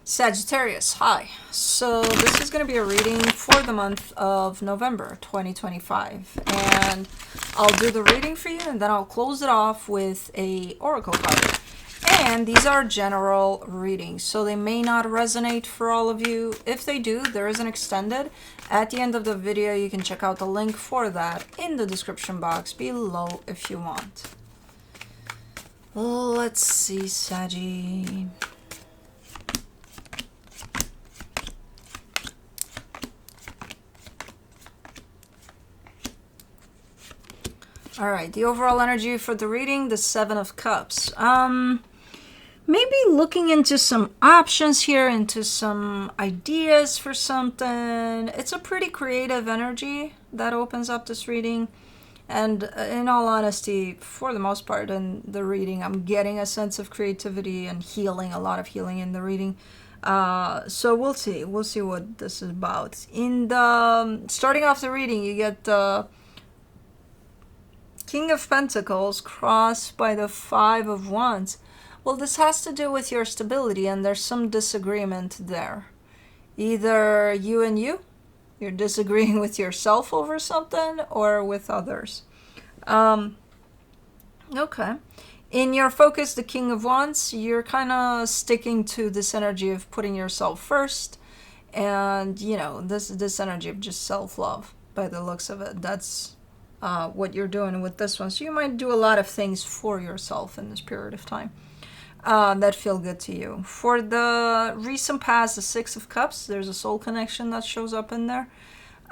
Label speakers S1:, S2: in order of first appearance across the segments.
S1: Sagittarius, hi. So this is going to be a reading for the month of November 2025. And I'll do the reading for you and then I'll close it off with a oracle card. And these are general readings, so they may not resonate for all of you. If they do, there is an extended. At the end of the video, you can check out the link for that in the description box below if you want. Let's see, Saggy. All right, the overall energy for the reading, the Seven of Cups. Maybe looking into some options here, into some ideas for something. It's a pretty creative energy that opens up this reading. And in all honesty, for the most part in the reading, I'm getting a sense of creativity and healing, a lot of healing in the reading. So we'll see. We'll see what this is about. In the starting off the reading, you get the King of Pentacles crossed by the Five of Wands. Well, this has to do with your stability, and there's some disagreement there. Either you and you're disagreeing with yourself over something, or with others. Okay. In your focus, the King of Wands, you're kind of sticking to this energy of putting yourself first, and this energy of just self-love. By the looks of it, that's what you're doing with this one. So you might do a lot of things for yourself in this period of time that feel good to you. For the recent past, the Six of Cups, there's a soul connection that shows up in there.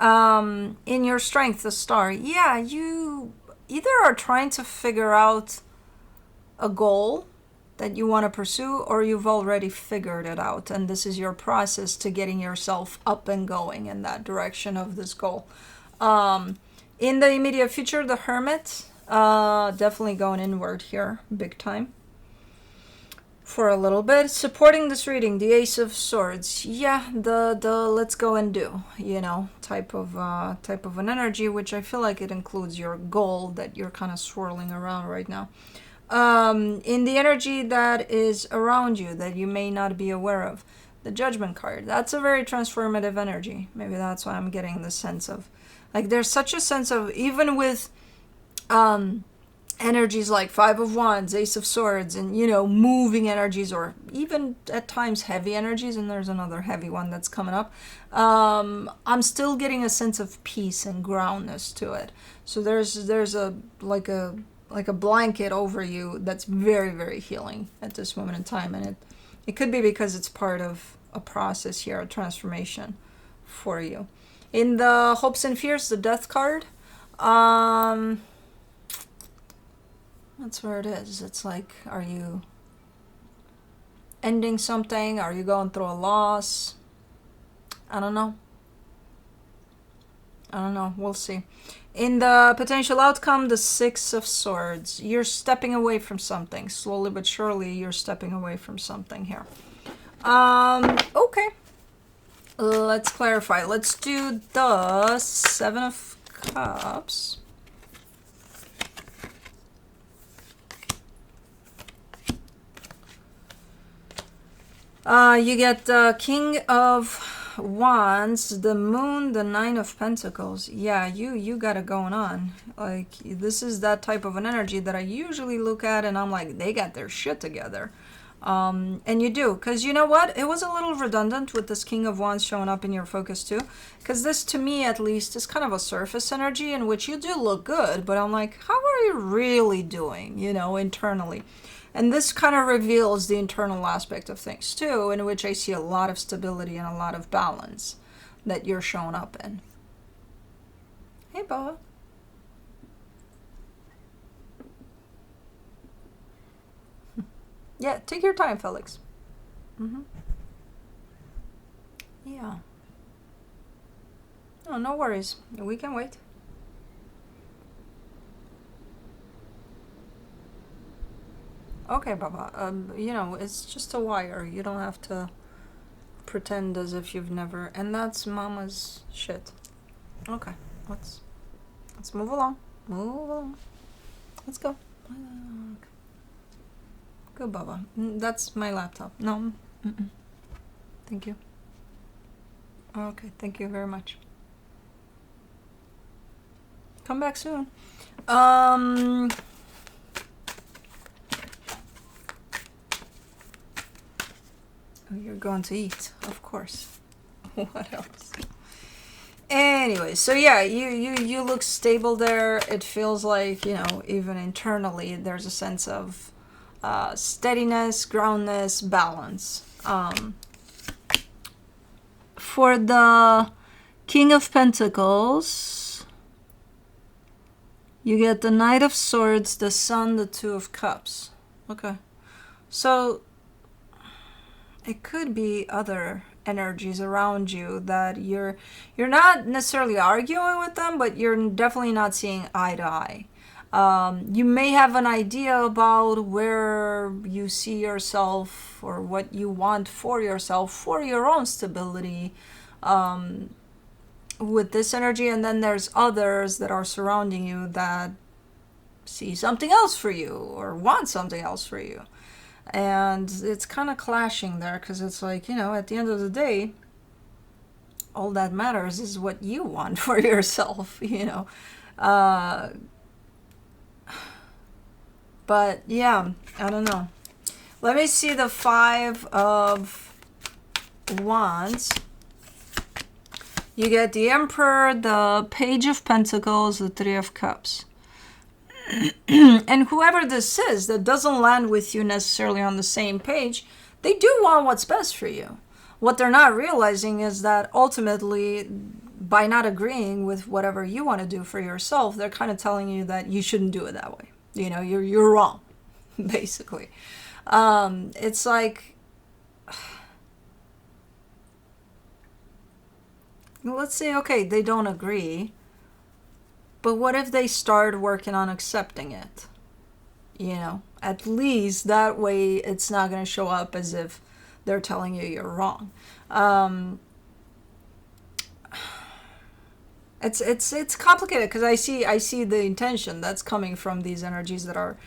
S1: In your strength, the Star, yeah, you either are trying to figure out a goal that you want to pursue, or you've already figured it out, and this is your process to getting yourself up and going in that direction of this goal. In the immediate future, the Hermit, definitely going inward here, big time. For a little bit. Supporting this reading, the Ace of Swords. Yeah, the let's go and do, type of an energy, which I feel like it includes your goal that you're kind of swirling around right now. In the energy that is around you that you may not be aware of, the Judgment card. That's a very transformative energy. Maybe that's why I'm getting the sense of, like, there's such a sense of, even with energies like Five of Wands, Ace of Swords, and moving energies, or even at times heavy energies, and there's another heavy one that's coming up. I'm still getting a sense of peace and groundness to it. So there's a like a blanket over you that's very, very healing at this moment in time, and it could be because it's part of a process here, a transformation for you. In the Hopes and Fears, the Death card, that's where it is. It's like, are you ending something? Are you going through a loss? I don't know. We'll see. In the potential outcome, the Six of Swords. You're stepping away from something. Slowly but surely, you're stepping away from something here. Okay. Let's clarify. Let's do the Seven of Cups. You get the King of Wands, the Moon, the Nine of Pentacles. Yeah, you got it going on. Like, this is that type of an energy that I usually look at and I'm like, they got their shit together. And you do, because you know what? It was a little redundant with this King of Wands showing up in your focus too. Because this, to me at least, is kind of a surface energy in which you do look good, but I'm like, how are you really doing, internally? And this kind of reveals the internal aspect of things too, in which I see a lot of stability and a lot of balance that you're showing up in. Hey, Boa. Yeah, take your time, Felix. Yeah. Oh, no worries. We can wait. Okay, Baba. It's just a wire. You don't have to pretend as if you've never. And that's Mama's shit. Okay, let's move along. Let's go. Good, Baba. That's my laptop. No. Thank you. Okay, thank you very much. Come back soon. Oh, you're going to eat, of course. What else? Anyway, so yeah, you look stable there. It feels like, you know, even internally, there's a sense of steadiness, groundness, balance. For the King of Pentacles, you get the Knight of Swords, the Sun, the Two of Cups. Okay. So it could be other energies around you that you're not necessarily arguing with them, but you're definitely not seeing eye to eye. You may have an idea about where you see yourself or what you want for yourself for your own stability with this energy, and then there's others that are surrounding you that see something else for you or want something else for you. And it's kind of clashing there because it's like, you know, at the end of the day, all that matters is what you want for yourself, you know. But yeah, I don't know. Let me see the Five of Wands. You get the Emperor, the Page of Pentacles, the Three of Cups. And whoever this is that doesn't land with you necessarily on the same page, they do want what's best for you. What they're not realizing is that ultimately, by not agreeing with whatever you want to do for yourself, they're kind of telling you that you shouldn't do it that way. You know, you're wrong, basically. It's like, let's say, okay, they don't agree. But what if they start working on accepting it? You know, at least that way it's not going to show up as if they're telling you you're wrong. It's complicated because I see the intention that's coming from these energies that are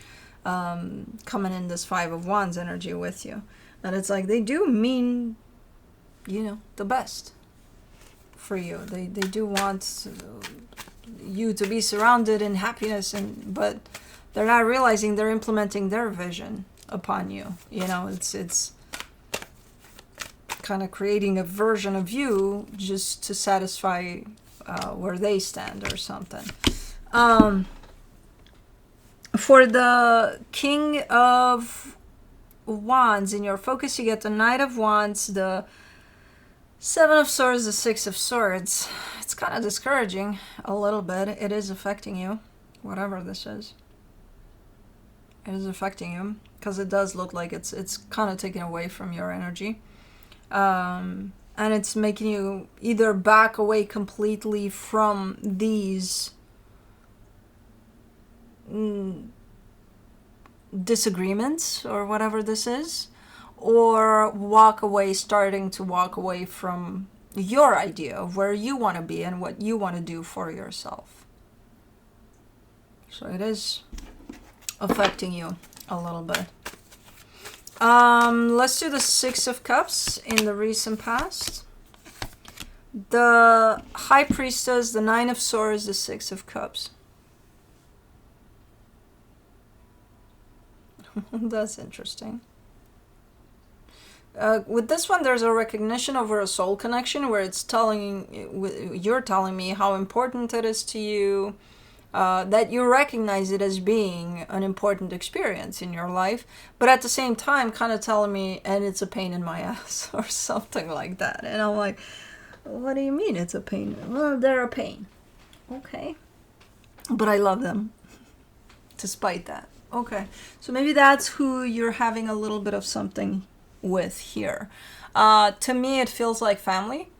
S1: coming in this Five of Wands energy with you. And it's like they do mean, you know, the best for you. They do want you to be surrounded in happiness, but they're not realizing they're implementing their vision upon you. You know, it's kind of creating a version of you just to satisfy where they stand or something. For the King of Wands, in your focus, you get the Knight of Wands, the Seven of Swords, the Six of Swords. It's kind of discouraging a little bit. It is affecting you, whatever this is. It is affecting you because it does look like it's kind of taking away from your energy. And it's making you either back away completely from these disagreements or whatever this is, or starting to walk away from your idea of where you want to be and what you want to do for yourself. So it is affecting you a little bit. Let's do the Six of Cups in the recent past. The High Priestess, the Nine of Swords, the Six of Cups. That's interesting. With this one, there's a recognition over a soul connection where you're telling me how important it is to you, that you recognize it as being an important experience in your life, but at the same time kind of telling me, and it's a pain in my ass or something like that. And I'm like, what do you mean it's a pain? Well, they're a pain. Okay. But I love them despite that. Okay. So maybe that's who you're having a little bit of something with here. To me, it feels like family.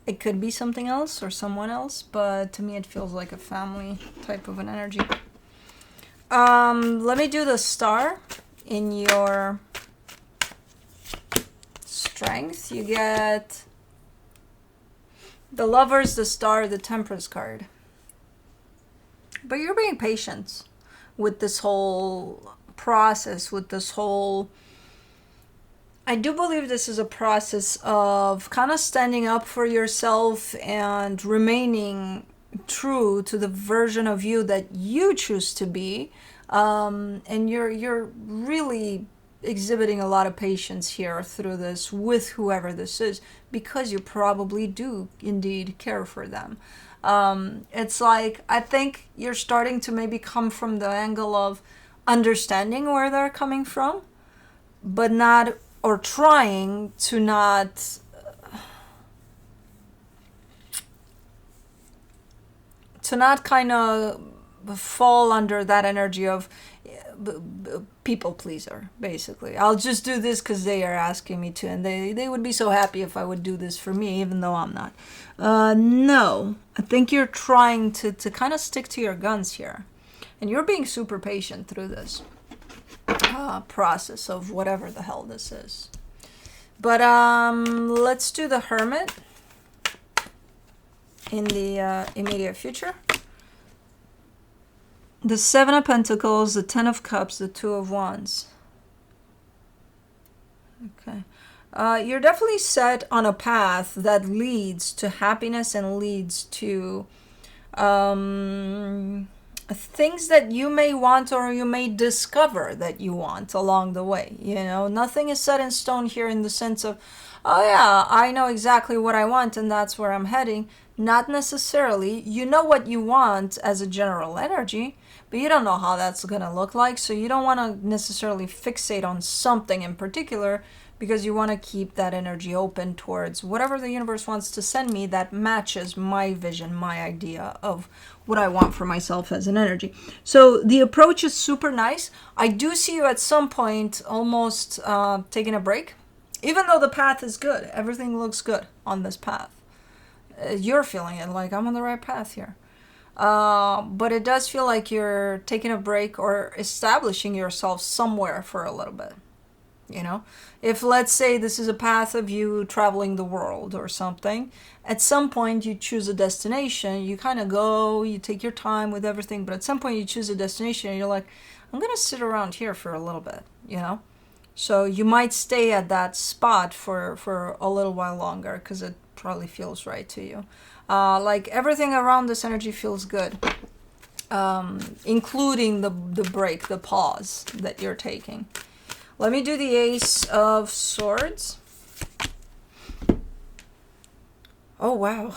S1: It could be something else or someone else, but to me, it feels like a family type of an energy. Let me do the Star in your Strength. You get the Lovers, the Star, the Temperance card. But you're being patient with this whole process, with this whole I do believe this is a process of kind of standing up for yourself and remaining true to the version of you that you choose to be. And you're really exhibiting a lot of patience here through this with whoever this is, because you probably do indeed care for them. It's like, I think you're starting to maybe come from the angle of understanding where they're coming from, but not, or trying to not kind of fall under that energy of people pleaser, basically. I'll just do this because they are asking me to, and they would be so happy if I would do this for me, even though I'm not. No, I think you're trying to kind of stick to your guns here, and you're being super patient through this process of whatever the hell this is. But let's do the Hermit in the immediate future. The Seven of Pentacles, the Ten of Cups, the Two of Wands. Okay. You're definitely set on a path that leads to happiness and leads to things that you may want or you may discover that you want along the way. You know, nothing is set in stone here in the sense of, oh yeah, I know exactly what I want and that's where I'm heading. Not necessarily. You know what you want as a general energy, but you don't know how that's going to look like. So you don't want to necessarily fixate on something in particular, because you want to keep that energy open towards whatever the universe wants to send me that matches my vision, my idea of what I want for myself as an energy. So the approach is super nice. I do see you at some point almost taking a break, even though the path is good. Everything looks good on this path. You're feeling it, like I'm on the right path here. But it does feel like you're taking a break or establishing yourself somewhere for a little bit. You know, if let's say this is a path of you traveling the world or something, at some point you choose a destination, you kind of go, you take your time with everything, but at some point you choose a destination and you're like, I'm going to sit around here for a little bit, you know? So you might stay at that spot for a little while longer because it probably feels right to you. Like everything around this energy feels good, including the break, the pause that you're taking. Let me do the Ace of Swords. Oh, wow.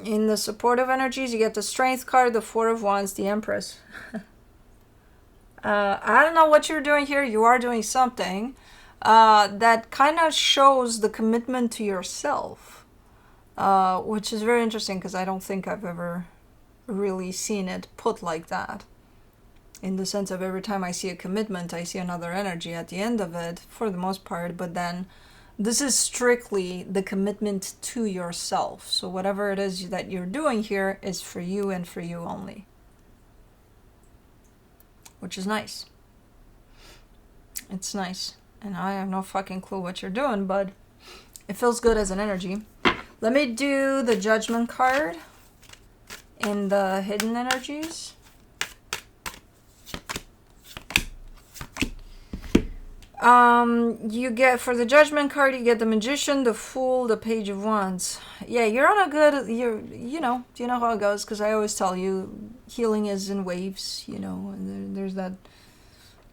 S1: In the supportive energies, you get the Strength card, the Four of Wands, the Empress. I don't know what you're doing here. You are doing something that kind of shows the commitment to yourself, which is very interesting because I don't think I've ever really seen it put like that. In the sense of every time I see a commitment, I see another energy at the end of it, for the most part. But then this is strictly the commitment to yourself. So whatever it is that you're doing here is for you and for you only. Which is nice. It's nice. And I have no fucking clue what you're doing, but it feels good as an energy. Let me do the Judgment card in the hidden energies. You get, for the Judgment card, you get the Magician, the Fool, the Page of Wands. Yeah, you're on a good, you know how it goes, because I always tell you, healing is in waves, you know, and there's that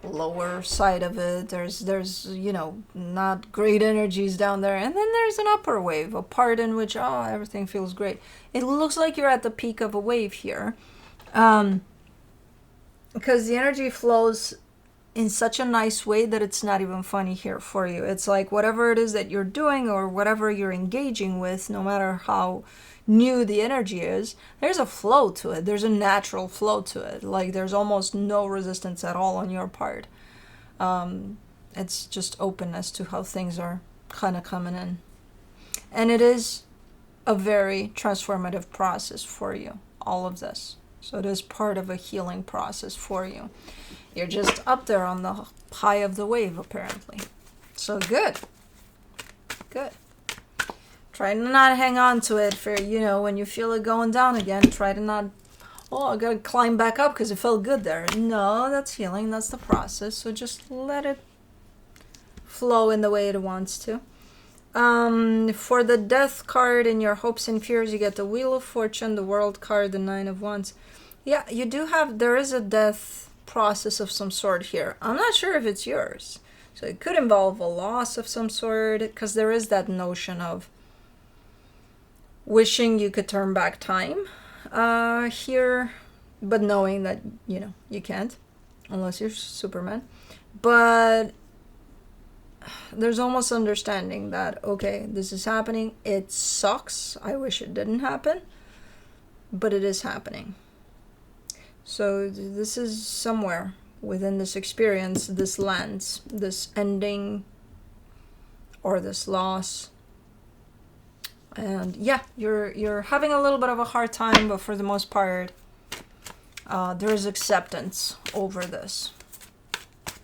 S1: lower side of it, there's, you know, not great energies down there, and then there's an upper wave, a part in which, oh, everything feels great. It looks like you're at the peak of a wave here, because the energy flows in such a nice way that it's not even funny here for you. It's like whatever it is that you're doing or whatever you're engaging with, no matter how new the energy is, there's a flow to it. There's a natural flow to it. Like there's almost no resistance at all on your part. It's just openness to how things are kind of coming in. And it is a very transformative process for you, all of this. So it is part of a healing process for you. You're just up there on the high of the wave, apparently. So good. Good. Try to not hang on to it for, you know, when you feel it going down again. Try to not, oh, I gotta climb back up because it felt good there. No, that's healing. That's the process. So just let it flow in the way it wants to. For the death card in your hopes and fears, you get the Wheel of Fortune, the World card, the Nine of Wands. Yeah, you do have, there is a death process of some sort here. I'm not sure if it's yours. So it could involve a loss of some sort, because there is that notion of wishing you could turn back time here, but knowing that, you know, you can't, unless you're Superman. But there's almost understanding that, okay, this is happening. It sucks. I wish it didn't happen, but it is happening. So this is somewhere within this experience, this lands, this ending or this loss. And yeah, you're having a little bit of a hard time, but for the most part, there is acceptance over this.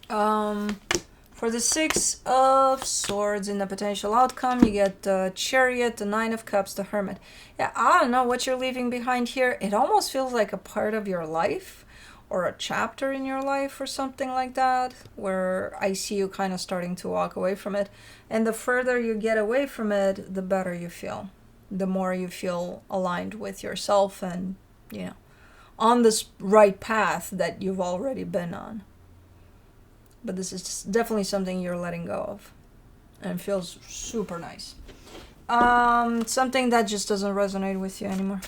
S1: For the Six of Swords in the potential outcome, you get the Chariot, the Nine of Cups, the Hermit. Yeah, I don't know what you're leaving behind here. It almost feels like a part of your life or a chapter in your life or something like that, where I see you kind of starting to walk away from it. And the further you get away from it, the better you feel. The more you feel aligned with yourself and, you know, on this right path that you've already been on. But this is definitely something you're letting go of. And it feels super nice. Something that just doesn't resonate with you anymore.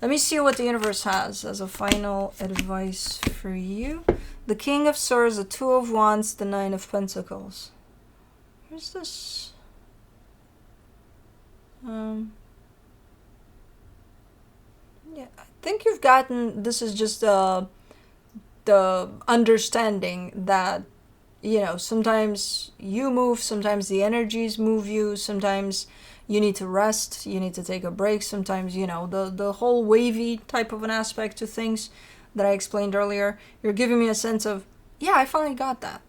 S1: Let me see what the universe has as a final advice for you. The King of Swords, the Two of Wands, the Nine of Pentacles. Where's this? Yeah, I think you've gotten, this is just the understanding that, you know, sometimes you move, sometimes the energies move you, sometimes you need to rest, you need to take a break, sometimes, you know, the whole wavy type of an aspect to things that I explained earlier. You're giving me a sense of, yeah, I finally got that.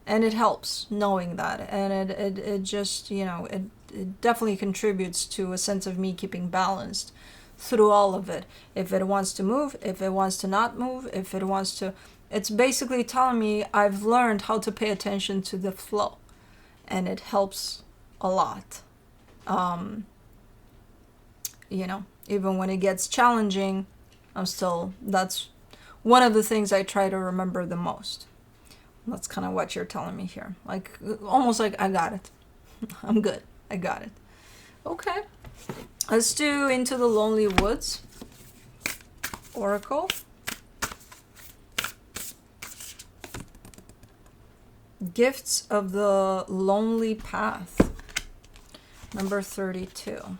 S1: And it helps knowing that. And it just, you know, it definitely contributes to a sense of me keeping balanced through all of it. If it wants to move, if it wants to not move, if it wants to, it's basically telling me I've learned how to pay attention to the flow, and it helps a lot. You know, even when it gets challenging, that's one of the things I try to remember the most. That's kind of what you're telling me here. Like, almost like, I got it. I'm good. I got it. Okay. Let's do Into the Lonely Woods. Oracle. Gifts of the Lonely Path. Number 32.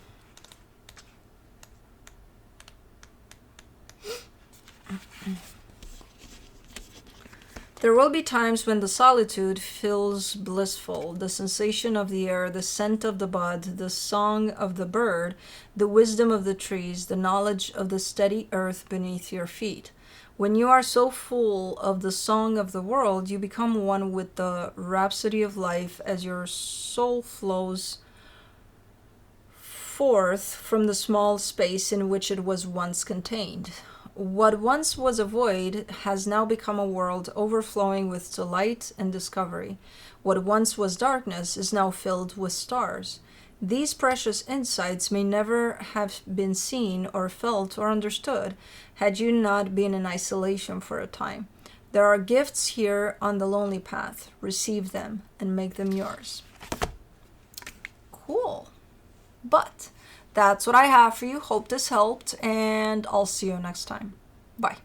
S1: There will be times when the solitude feels blissful, the sensation of the air, the scent of the bud, the song of the bird, the wisdom of the trees, the knowledge of the steady earth beneath your feet. When you are so full of the song of the world, you become one with the rhapsody of life as your soul flows forth from the small space in which it was once contained. What once was a void has now become a world overflowing with delight and discovery. What once was darkness is now filled with stars. These precious insights may never have been seen or felt or understood had you not been in isolation for a time. There are gifts here on the lonely path. Receive them and make them yours. Cool. But that's what I have for you. Hope this helped, and I'll see you next time. Bye.